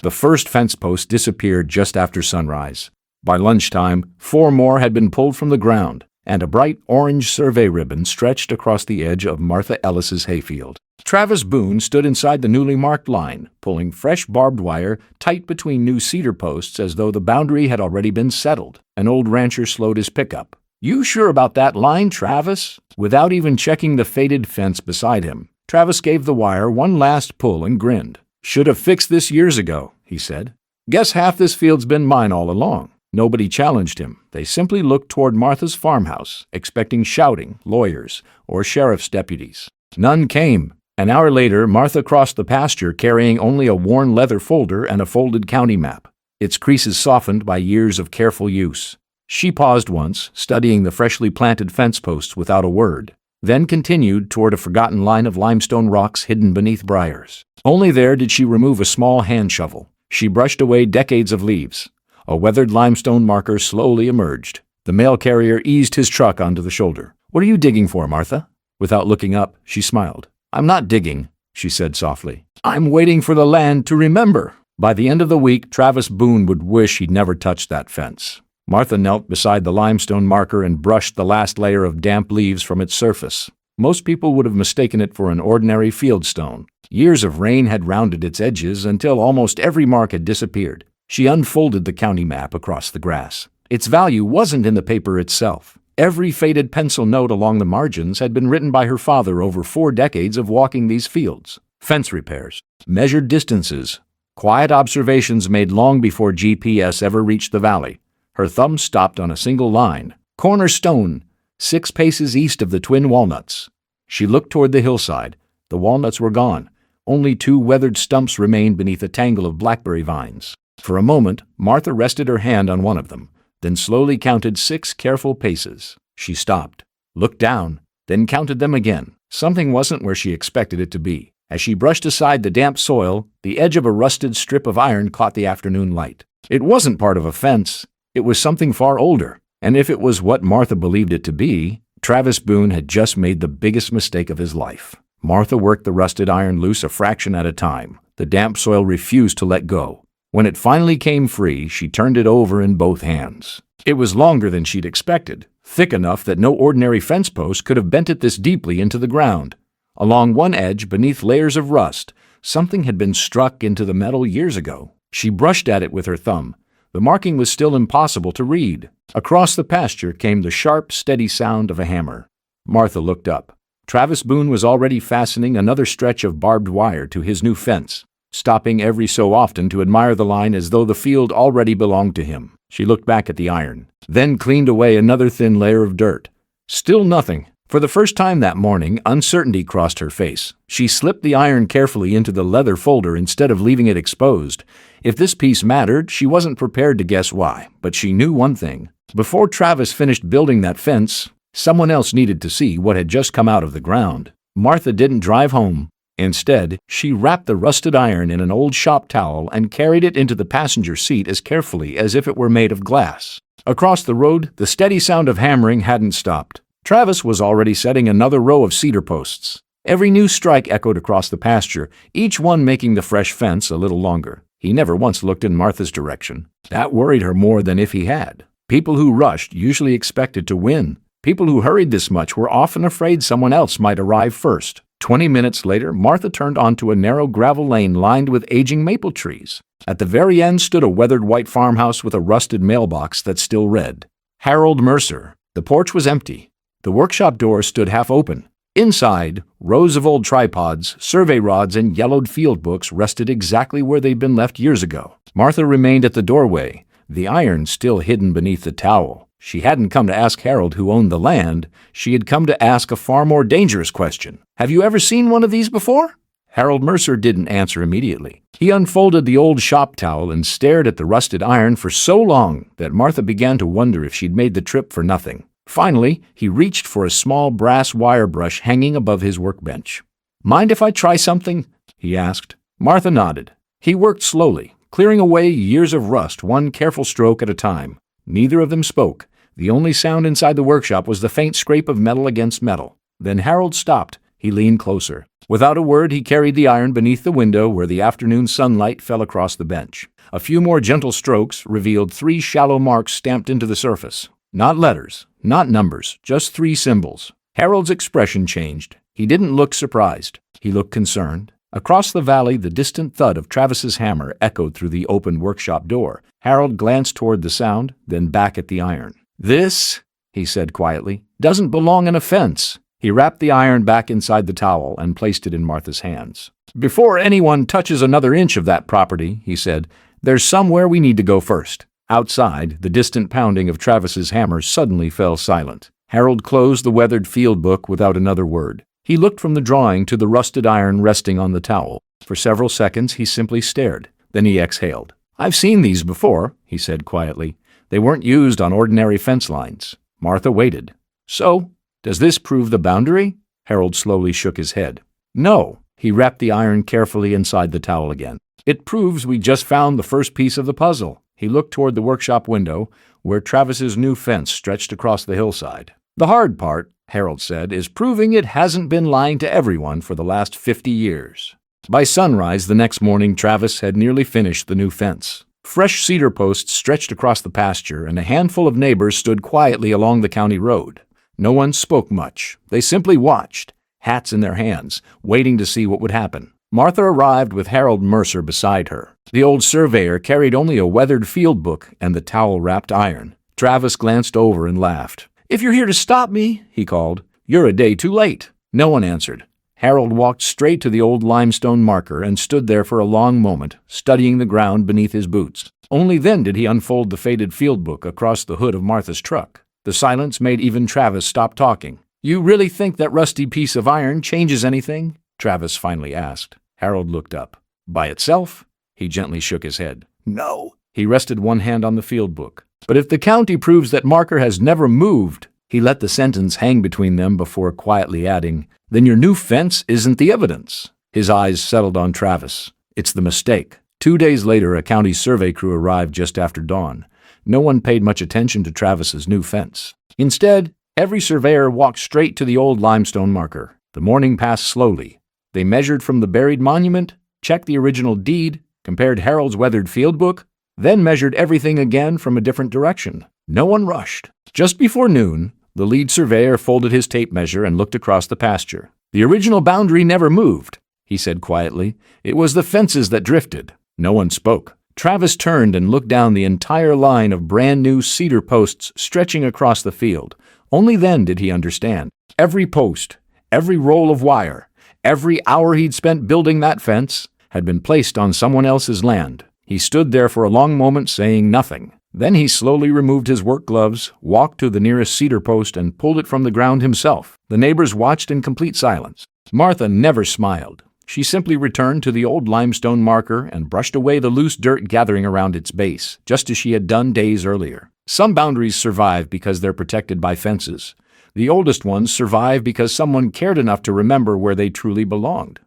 The first fence post disappeared just after sunrise. By lunchtime, 4 more had been pulled from the ground, and a bright orange survey ribbon stretched across the edge of Martha Ellis's hayfield. Travis Boone stood inside the newly marked line, pulling fresh barbed wire tight between new cedar posts as though the boundary had already been settled. An old rancher slowed his pickup. "You sure about that line, Travis?" Without even checking the faded fence beside him, Travis gave the wire one last pull and grinned. "Should have fixed this years ago," he said. "Guess half this field's been mine all along." Nobody challenged him. They simply looked toward Martha's farmhouse, expecting shouting, lawyers, or sheriff's deputies. None came. An hour later, Martha crossed the pasture carrying only a worn leather folder and a folded county map, its creases softened by years of careful use. She paused once, studying the freshly planted fence posts without a word, then continued toward a forgotten line of limestone rocks hidden beneath briars. Only there did she remove a small hand shovel. She brushed away decades of leaves. A weathered limestone marker slowly emerged. The mail carrier eased his truck onto the shoulder. "What are you digging for, Martha?" Without looking up, she smiled. "I'm not digging," she said softly. "I'm waiting for the land to remember." By the end of the week, Travis Boone would wish he'd never touched that fence. Martha knelt beside the limestone marker and brushed the last layer of damp leaves from its surface. Most people would have mistaken it for an ordinary field stone. Years of rain had rounded its edges until almost every mark had disappeared. She unfolded the county map across the grass. Its value wasn't in the paper itself. Every faded pencil note along the margins had been written by her father over 4 decades of walking these fields. Fence repairs, measured distances, quiet observations made long before GPS ever reached the valley. Her thumb stopped on a single line. "Cornerstone, 6 paces east of the Twin Walnuts." She looked toward the hillside. The walnuts were gone. Only 2 weathered stumps remained beneath a tangle of blackberry vines. For a moment, Martha rested her hand on one of them, then slowly counted 6 careful paces. She stopped, looked down, then counted them again. Something wasn't where she expected it to be. As she brushed aside the damp soil, the edge of a rusted strip of iron caught the afternoon light. It wasn't part of a fence. It was something far older. And if it was what Martha believed it to be, Travis Boone had just made the biggest mistake of his life. Martha worked the rusted iron loose a fraction at a time. The damp soil refused to let go. When it finally came free, she turned it over in both hands. It was longer than she'd expected, thick enough that no ordinary fence post could have bent it this deeply into the ground. Along one edge, beneath layers of rust, something had been struck into the metal years ago. She brushed at it with her thumb. The marking was still impossible to read. Across the pasture came the sharp, steady sound of a hammer. Martha looked up. Travis Boone was already fastening another stretch of barbed wire to his new fence, stopping every so often to admire the line as though the field already belonged to him. She looked back at the iron, then cleaned away another thin layer of dirt. Still nothing. For the first time that morning, uncertainty crossed her face. She slipped the iron carefully into the leather folder instead of leaving it exposed. If this piece mattered, she wasn't prepared to guess why, but she knew one thing. Before Travis finished building that fence, someone else needed to see what had just come out of the ground. Martha didn't drive home. Instead, she wrapped the rusted iron in an old shop towel and carried it into the passenger seat as carefully as if it were made of glass. Across the road, the steady sound of hammering hadn't stopped. Travis was already setting another row of cedar posts. Every new strike echoed across the pasture, each one making the fresh fence a little longer. He never once looked in Martha's direction. That worried her more than if he had. People who rushed usually expected to win. People who hurried this much were often afraid someone else might arrive first. 20 minutes later, Martha turned onto a narrow gravel lane lined with aging maple trees. At the very end stood a weathered white farmhouse with a rusted mailbox that still read, Harold Mercer. The porch was empty. The workshop door stood half open. Inside, rows of old tripods, survey rods, and yellowed field books rested exactly where they'd been left years ago. Martha remained at the doorway, the iron still hidden beneath the towel. She hadn't come to ask Harold who owned the land. She had come to ask a far more dangerous question. "Have you ever seen one of these before?" Harold Mercer didn't answer immediately. He unfolded the old shop towel and stared at the rusted iron for so long that Martha began to wonder if she'd made the trip for nothing. Finally, he reached for a small brass wire brush hanging above his workbench. "Mind if I try something?" he asked. Martha nodded. He worked slowly, clearing away years of rust one careful stroke at a time. Neither of them spoke. The only sound inside the workshop was the faint scrape of metal against metal. Then Harold stopped. He leaned closer. Without a word, he carried the iron beneath the window where the afternoon sunlight fell across the bench. A few more gentle strokes revealed 3 shallow marks stamped into the surface. Not letters, not numbers, just 3 symbols. Harold's expression changed. He didn't look surprised. He looked concerned. Across the valley, the distant thud of Travis's hammer echoed through the open workshop door. Harold glanced toward the sound, then back at the iron. "This," he said quietly, "doesn't belong in a fence." He wrapped the iron back inside the towel and placed it in Martha's hands. "Before anyone touches another inch of that property," he said, "there's somewhere we need to go first." Outside, the distant pounding of Travis's hammer suddenly fell silent. Harold closed the weathered field book without another word. He looked from the drawing to the rusted iron resting on the towel. For several seconds he simply stared. Then he exhaled. "I've seen these before," he said quietly. "They weren't used on ordinary fence lines." Martha waited. "So, does this prove the boundary?" Harold slowly shook his head. "No." He wrapped the iron carefully inside the towel again. "It proves we just found the first piece of the puzzle." He looked toward the workshop window, where Travis's new fence stretched across the hillside. "The hard part," Harold said, "is proving it hasn't been lying to everyone for the last 50 years. By sunrise the next morning, Travis had nearly finished the new fence. Fresh cedar posts stretched across the pasture, and a handful of neighbors stood quietly along the county road. No one spoke much. They simply watched, hats in their hands, waiting to see what would happen. Martha arrived with Harold Mercer beside her. The old surveyor carried only a weathered field book and the towel-wrapped iron. Travis glanced over and laughed. "If you're here to stop me," he called, "you're a day too late." No one answered. Harold walked straight to the old limestone marker and stood there for a long moment, studying the ground beneath his boots. Only then did he unfold the faded field book across the hood of Martha's truck. The silence made even Travis stop talking. "You really think that rusty piece of iron changes anything?" Travis finally asked. Harold looked up. "By itself?" He gently shook his head. "No." He rested one hand on the field book. "But if the county proves that marker has never moved," he let the sentence hang between them before quietly adding, "then your new fence isn't the evidence." His eyes settled on Travis. "It's the mistake." 2 days later, a county survey crew arrived just after dawn. No one paid much attention to Travis's new fence. Instead, every surveyor walked straight to the old limestone marker. The morning passed slowly. They measured from the buried monument, checked the original deed, compared Harold's weathered field book, then measured everything again from a different direction. No one rushed. Just before noon, the lead surveyor folded his tape measure and looked across the pasture. "The original boundary never moved," he said quietly. "It was the fences that drifted." No one spoke. Travis turned and looked down the entire line of brand-new cedar posts stretching across the field. Only then did he understand. Every post, every roll of wire, every hour he'd spent building that fence had been placed on someone else's land. He stood there for a long moment saying nothing. Then he slowly removed his work gloves, walked to the nearest cedar post, and pulled it from the ground himself. The neighbors watched in complete silence. Martha never smiled. She simply returned to the old limestone marker and brushed away the loose dirt gathering around its base, just as she had done days earlier. Some boundaries survive because they're protected by fences. The oldest ones survive because someone cared enough to remember where they truly belonged.